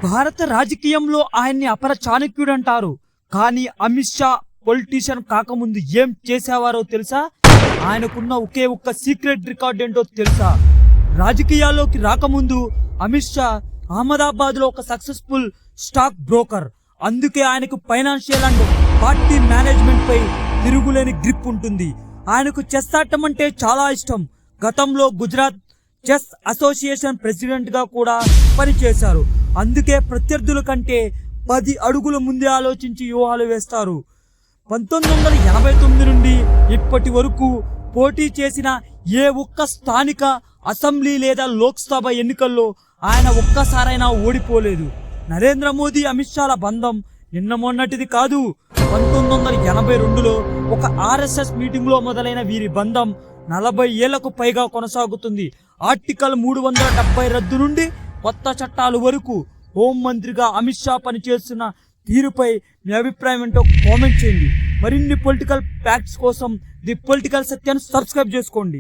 భారత రాజకీయంలో ఆయన్ని అపర చాణక్యుడు అంటారు. కానీ అమిత్ షా పొలిటీషియన్ కాకముందు ఏం చేసేవారో తెలుసా? ఆయనకున్న ఒకే ఒక్క సీక్రెట్ రికార్డ్ ఏంటో తెలుసా? రాజకీయాల్లోకి రాకముందు అమిత్ షా అహ్మదాబాద్ లో ఒక సక్సెస్ఫుల్ స్టాక్ బ్రోకర్. అందుకే ఆయనకు ఫైనాన్షియల్ అండ్ పార్టీ మేనేజ్మెంట్ పై తిరుగులేని గ్రిప్ ఉంటుంది. ఆయనకు చెస్ ఆడటం అంటే చాలా ఇష్టం. గతంలో గుజరాత్ చెస్ అసోసియేషన్ ప్రెసిడెంట్ గా కూడా పనిచేశారు. అందుకే ప్రత్యర్థుల కంటే 10 అడుగుల ముందే ఆలోచించి వ్యూహాలు వేస్తారు. 1989 నుండి ఇప్పటి వరకు పోటీ చేసిన ఏ ఒక్క స్థానిక అసెంబ్లీ లేదా లోక్సభ ఎన్నికల్లో ఆయన ఒక్కసారైనా ఓడిపోలేదు. నరేంద్ర మోదీ అమిత్ షాల బంధం నిన్న మొన్నటిది కాదు. 1982లో ఒక RSS మీటింగ్ లో మొదలైన వీరి బంధం 40 ఏళ్లకు పైగా కొనసాగుతుంది. ఆర్టికల్ 370 రద్దు నుండి కొత్త చట్టాలు వరకు హోంమంత్రిగా అమిత్ షా పనిచేస్తున్న తీరుపై మీ అభిప్రాయం ఏంటో కామెంట్ చేయండి. మరిన్ని పొలిటికల్ ఫ్యాక్ట్స్ కోసం ది పొలిటికల్ సత్యాన్ని సబ్స్క్రైబ్ చేసుకోండి.